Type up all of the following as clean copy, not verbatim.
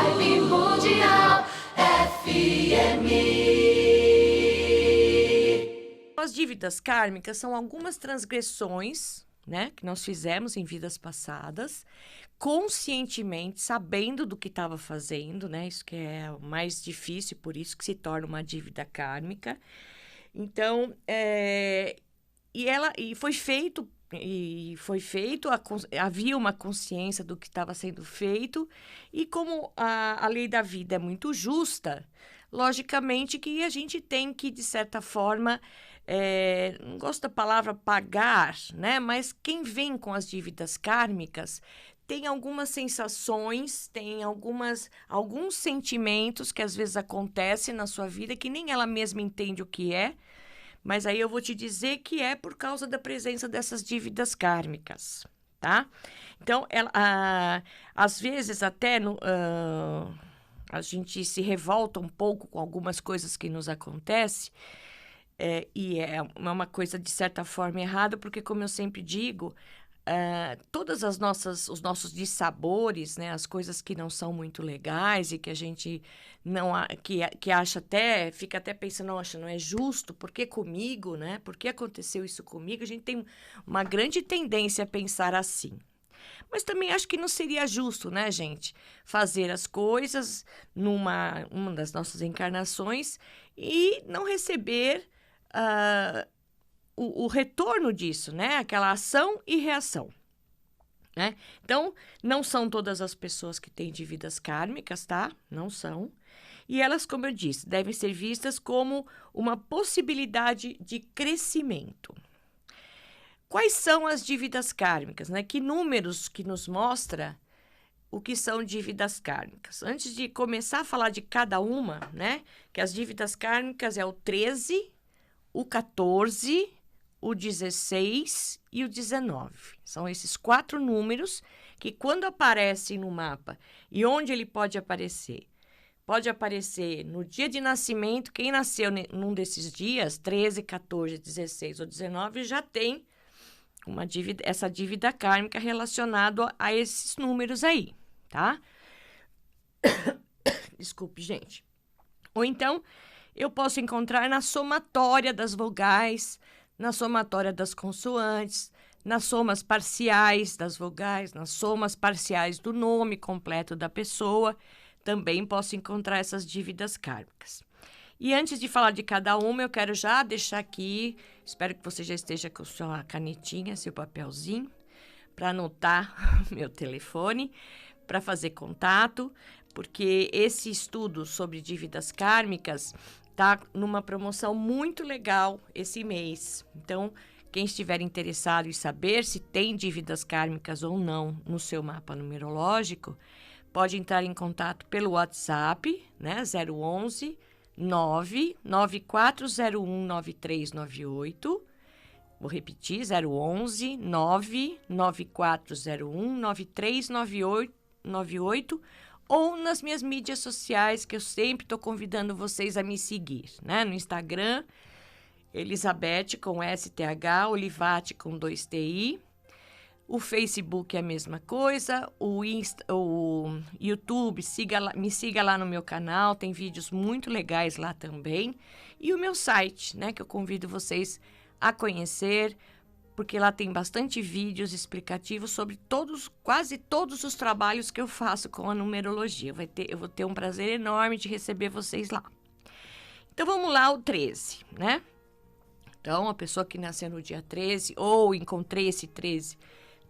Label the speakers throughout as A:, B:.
A: Vibe Mundial FM.
B: As dívidas kármicas são algumas transgressões, né, que nós fizemos em vidas passadas, conscientemente, sabendo do que estava fazendo, né? Isso que é o mais difícil, por isso que se torna uma dívida kármica. Então, havia uma consciência do que estava sendo feito, e como a lei da vida é muito justa, logicamente que a gente tem que, de certa forma, não gosto da palavra pagar, né? Mas quem vem com as dívidas kármicas tem algumas sensações, tem alguns sentimentos que às vezes acontecem na sua vida que nem ela mesma entende o que é, mas aí eu vou te dizer que é por causa da presença dessas dívidas kármicas, tá? Então, às vezes até a gente se revolta um pouco com algumas coisas que nos acontecem, e é uma coisa de certa forma errada, porque, como eu sempre digo, todas os nossos dissabores, né, as coisas que não são muito legais e que a gente não que acha até, fica até pensando, nossa, não é justo, por que comigo, né? Por que aconteceu isso comigo? A gente tem uma grande tendência a pensar assim. Mas também acho que não seria justo, né, gente, fazer as coisas uma das nossas encarnações e não receber o retorno disso, né? Aquela ação e reação, né? Então, não são todas as pessoas que têm dívidas kármicas, tá? Não são. E elas, como eu disse, devem ser vistas como uma possibilidade de crescimento. Quais são as dívidas kármicas, né? Que números que nos mostra o que são dívidas kármicas? Antes de começar a falar de cada uma, né? Que as dívidas kármicas é o 13, o 14, o 16 e o 19. São esses 4 números que, quando aparecem no mapa, e onde ele pode aparecer? Pode aparecer no dia de nascimento. Quem nasceu num desses dias, 13, 14, 16 ou 19, já tem essa dívida kármica relacionada a esses números aí, tá? Desculpe, gente. Ou então, eu posso encontrar na somatória das vogais, na somatória das consoantes, nas somas parciais das vogais, nas somas parciais do nome completo da pessoa. Também posso encontrar essas dívidas kármicas. E antes de falar de cada uma, eu quero já deixar aqui, espero que você já esteja com sua canetinha, seu papelzinho, para anotar meu telefone, para fazer contato, porque esse estudo sobre dívidas kármicas está numa promoção muito legal esse mês. Então, quem estiver interessado em saber se tem dívidas kármicas ou não no seu mapa numerológico, pode entrar em contato pelo WhatsApp, né, 011 994019398. Vou repetir, 011 994019398, ou nas minhas mídias sociais, que eu sempre estou convidando vocês a me seguir, né? No Instagram, Elizabeth com STH, Olivate com 2TI. O Facebook é a mesma coisa, o YouTube, me siga lá no meu canal, tem vídeos muito legais lá também. E o meu site, né, que eu convido vocês a conhecer, porque lá tem bastante vídeos explicativos sobre quase todos os trabalhos que eu faço com a numerologia. Eu vou ter um prazer enorme de receber vocês lá. Então, vamos lá, o 13, né? Então, a pessoa que nasceu no dia 13, ou encontrei esse 13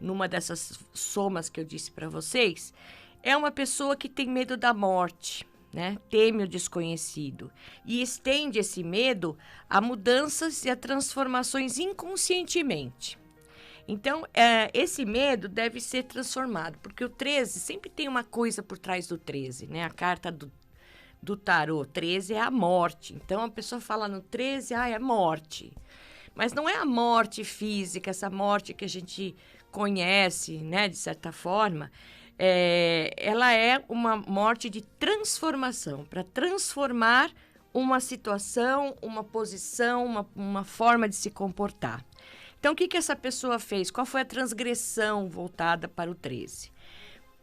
B: numa dessas somas que eu disse para vocês, é uma pessoa que tem medo da morte, né? Teme o desconhecido e estende esse medo a mudanças e a transformações inconscientemente. Então, esse medo deve ser transformado, porque o 13 sempre tem uma coisa por trás do 13, né? A carta do tarô 13 é a morte. Então, a pessoa fala no 13, é morte. Mas não é a morte física, essa morte que a gente conhece, né, de certa forma. Ela é uma morte de transformação, para transformar uma situação, uma posição, uma forma de se comportar. Então, o que essa pessoa fez? Qual foi a transgressão voltada para o 13?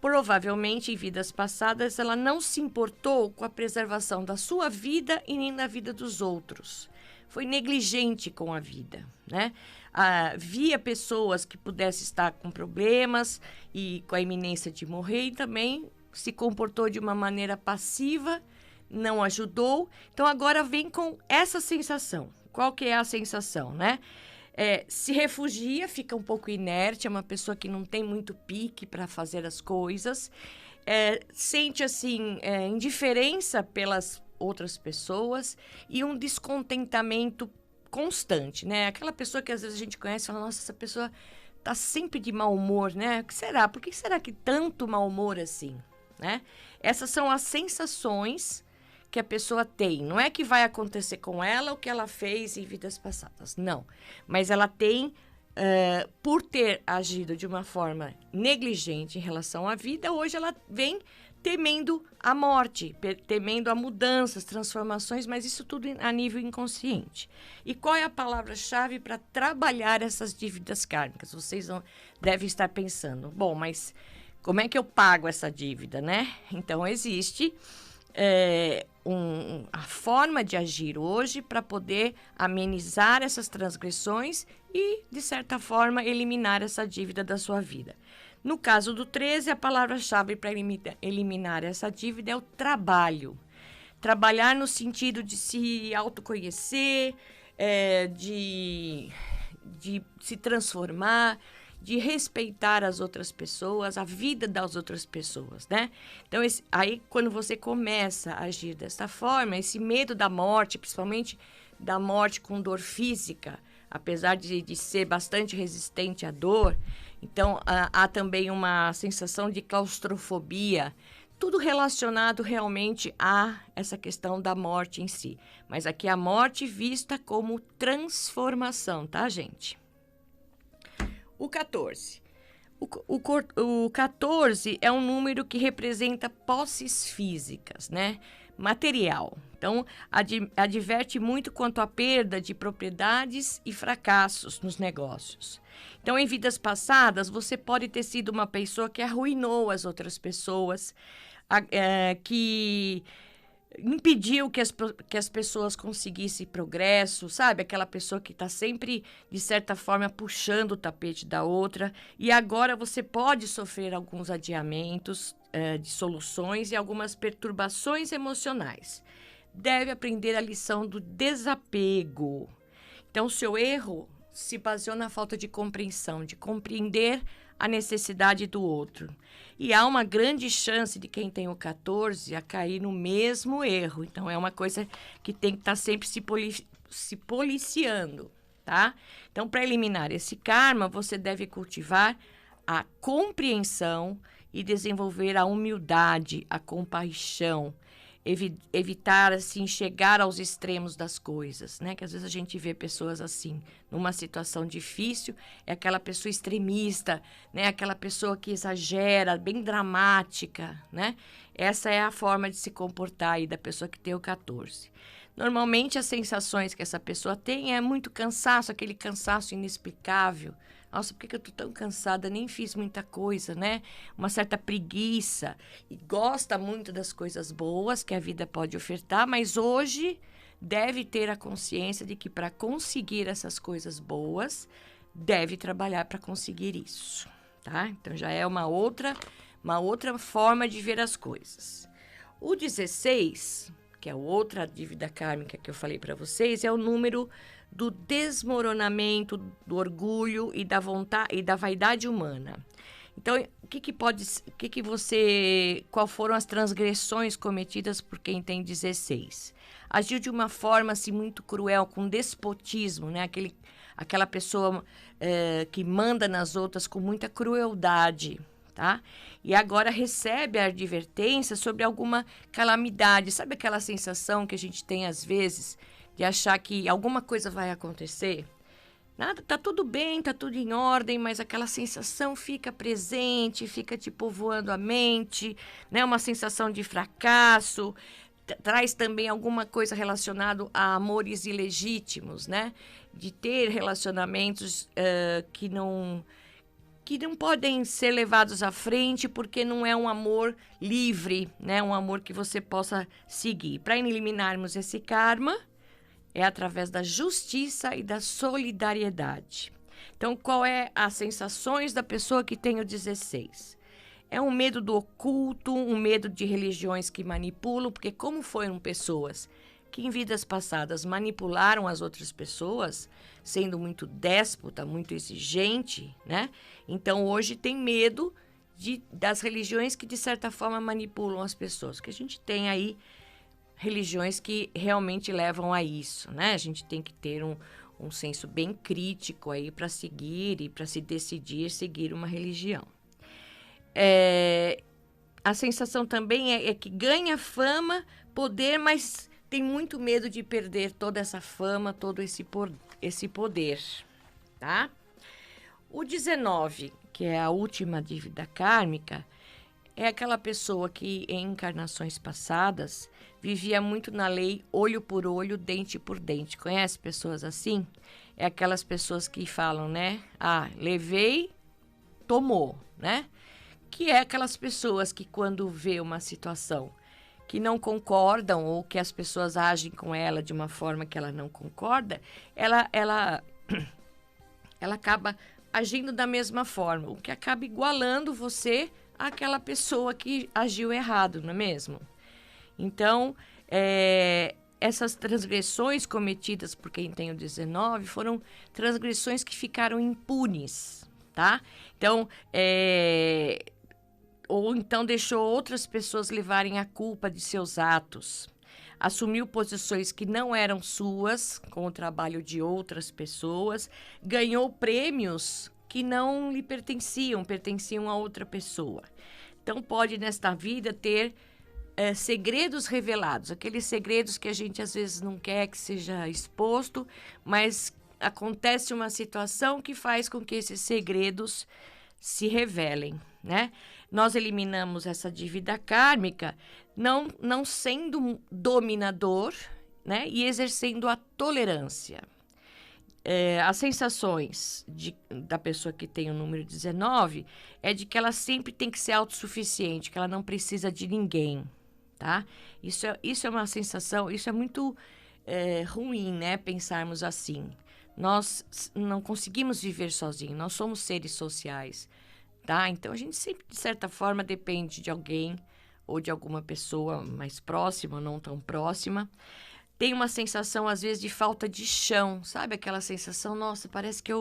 B: provavelmente em vidas passadas ela não se importou com a preservação da sua vida e nem da vida dos outros. Foi negligente com a vida, né? Via pessoas que pudessem estar com problemas e com a iminência de morrer e também se comportou de uma maneira passiva, não ajudou. Então agora vem com essa sensação. Qual que é a sensação, né? Se refugia, fica um pouco inerte, é uma pessoa que não tem muito pique para fazer as coisas, sente assim indiferença pelas outras pessoas e um descontentamento constante, né? Aquela pessoa que às vezes a gente conhece e fala, nossa, essa pessoa tá sempre de mau humor, né? O que será? Por que será que tanto mau humor assim, né? Essas são as sensações que a pessoa tem. Não é que vai acontecer com ela o que ela fez em vidas passadas, não. Mas ela tem, por ter agido de uma forma negligente em relação à vida, hoje ela vem temendo a morte, temendo a mudanças, transformações, mas isso tudo a nível inconsciente. E qual é a palavra-chave para trabalhar essas dívidas kármicas? Vocês devem estar pensando, bom, mas como é que eu pago essa dívida, né? Então, existe a forma de agir hoje para poder amenizar essas transgressões e, de certa forma, eliminar essa dívida da sua vida. No caso do 13, a palavra-chave para eliminar essa dívida é o trabalho. Trabalhar no sentido de se autoconhecer, de se transformar, de respeitar as outras pessoas, a vida das outras pessoas, né? Então, aí, quando você começa a agir dessa forma, esse medo da morte, principalmente da morte com dor física, apesar de ser bastante resistente à dor, então, há também uma sensação de claustrofobia, tudo relacionado realmente a essa questão da morte em si. Mas aqui a morte vista como transformação, tá, gente? O 14. O 14 é um número que representa posses físicas, né? Material. Então, adverte muito quanto à perda de propriedades e fracassos nos negócios. Então, em vidas passadas, você pode ter sido uma pessoa que arruinou as outras pessoas, que impediu que as pessoas conseguissem progresso, sabe? Aquela pessoa que está sempre, de certa forma, puxando o tapete da outra. E agora você pode sofrer alguns adiamentos de soluções e algumas perturbações emocionais. Deve aprender a lição do desapego. Então, o seu erro se baseou na falta de compreensão, de compreender a necessidade do outro. E há uma grande chance de quem tem o 14 a cair no mesmo erro. Então, é uma coisa que tem que estar sempre se policiando, tá? Então, para eliminar esse karma, você deve cultivar a compreensão e desenvolver a humildade, a compaixão, evitar, assim, chegar aos extremos das coisas, né? Que às vezes a gente vê pessoas assim, numa situação difícil, é aquela pessoa extremista, né? Aquela pessoa que exagera, bem dramática, né? Essa é a forma de se comportar aí da pessoa que tem o 14. Normalmente, as sensações que essa pessoa tem é muito cansaço, aquele cansaço inexplicável. Nossa, por que eu tô tão cansada? Nem fiz muita coisa, né? Uma certa preguiça. E gosta muito das coisas boas que a vida pode ofertar, mas hoje deve ter a consciência de que para conseguir essas coisas boas, deve trabalhar para conseguir isso, tá? Então, já é uma outra forma de ver as coisas. O 16, que é outra dívida kármica que eu falei para vocês, é o número do desmoronamento, do orgulho e da vontade e da vaidade humana. Então, qual foram as transgressões cometidas por quem tem 16? Agiu de uma forma assim muito cruel, com despotismo, né? Aquela pessoa que manda nas outras com muita crueldade, tá? E agora recebe a advertência sobre alguma calamidade. Sabe aquela sensação que a gente tem às vezes de achar que alguma coisa vai acontecer? Nada, tá tudo bem, tá tudo em ordem, mas aquela sensação fica presente, fica te povoando a mente, né? Uma sensação de fracasso, traz também alguma coisa relacionada a amores ilegítimos, né? De ter relacionamentos que que não podem ser levados à frente porque não é um amor livre, né? Um amor que você possa seguir. Para eliminarmos esse karma, é através da justiça e da solidariedade. Então, qual é as sensações da pessoa que tem o 16? É um medo do oculto, um medo de religiões que manipulam, porque como foram pessoas que em vidas passadas manipularam as outras pessoas, sendo muito déspota, muito exigente, né? Então, hoje tem medo das religiões que, de certa forma, manipulam as pessoas. Que a gente tem aí religiões que realmente levam a isso, né? A gente tem que ter um senso bem crítico aí para seguir e para se decidir seguir uma religião. A sensação também é que ganha fama, poder, mas tem muito medo de perder toda essa fama, todo esse poder, tá? O 19, que é a última dívida kármica, é aquela pessoa que em encarnações passadas vivia muito na lei olho por olho, dente por dente. Conhece pessoas assim? É aquelas pessoas que falam, né? Ah, levei, tomou, né? Que é aquelas pessoas que quando vê uma situação que não concordam ou que as pessoas agem com ela de uma forma que ela não concorda, ela acaba agindo da mesma forma, o que acaba igualando você àquela pessoa que agiu errado, não é mesmo? Então, essas transgressões cometidas por quem tem o 19 foram transgressões que ficaram impunes, tá? Então, ou então deixou outras pessoas levarem a culpa de seus atos. Assumiu posições que não eram suas, com o trabalho de outras pessoas. Ganhou prêmios que não lhe pertenciam a outra pessoa. Então, pode, nesta vida, ter segredos revelados. Aqueles segredos que a gente, às vezes, não quer que seja exposto, mas acontece uma situação que faz com que esses segredos se revelem, né? Nós eliminamos essa dívida kármica não sendo dominador, né? E exercendo a tolerância. As sensações da pessoa que tem o número 19 é de que ela sempre tem que ser autossuficiente, que ela não precisa de ninguém, tá? Isso é uma sensação, isso é muito ruim, né? Pensarmos assim. Nós não conseguimos viver sozinhos, nós somos seres sociais, tá? Então, a gente sempre, de certa forma, depende de alguém ou de alguma pessoa mais próxima ou não tão próxima. Tem uma sensação, às vezes, de falta de chão, sabe? Aquela sensação, nossa, parece que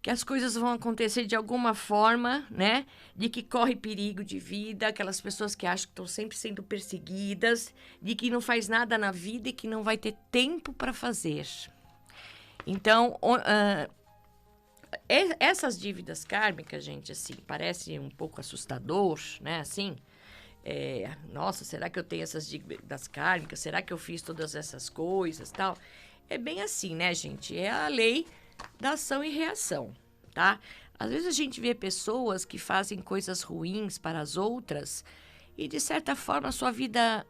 B: as coisas vão acontecer de alguma forma, né? De que corre perigo de vida, aquelas pessoas que acham que estão sempre sendo perseguidas, de que não faz nada na vida e que não vai ter tempo para fazer. Então, essas dívidas kármicas, gente, assim, parece um pouco assustador, né? Assim, nossa, será que eu tenho essas dívidas kármicas? Será que eu fiz todas essas coisas, tal? É bem assim, né, gente? É a lei da ação e reação, tá? Às vezes a gente vê pessoas que fazem coisas ruins para as outras e, de certa forma, a sua vida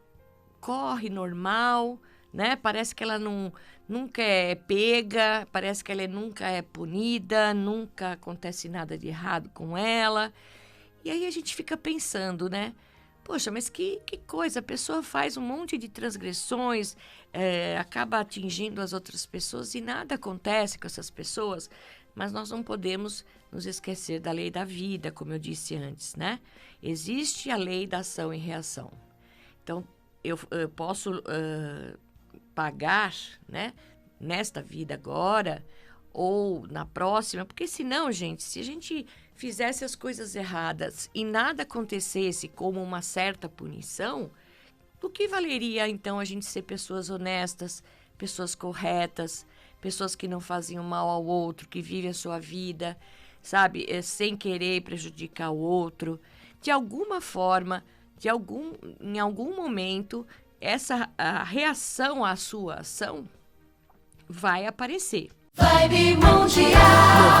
B: corre normal, né? Parece que ela nunca é pega, parece que ela nunca é punida, nunca acontece nada de errado com ela. E aí a gente fica pensando, né? Poxa, mas que coisa, a pessoa faz um monte de transgressões, acaba atingindo as outras pessoas e nada acontece com essas pessoas, mas nós não podemos nos esquecer da lei da vida, como eu disse antes, né? Existe a lei da ação e reação. Então, eu posso pagar, né, nesta vida agora ou na próxima, porque senão, gente, se a gente fizesse as coisas erradas e nada acontecesse como uma certa punição, do que valeria então a gente ser pessoas honestas, pessoas corretas, pessoas que não faziam mal ao outro, que vivem a sua vida, sabe, sem querer prejudicar o outro. De alguma forma, em algum momento, a reação à sua ação vai aparecer.
A: Vibe Mundial.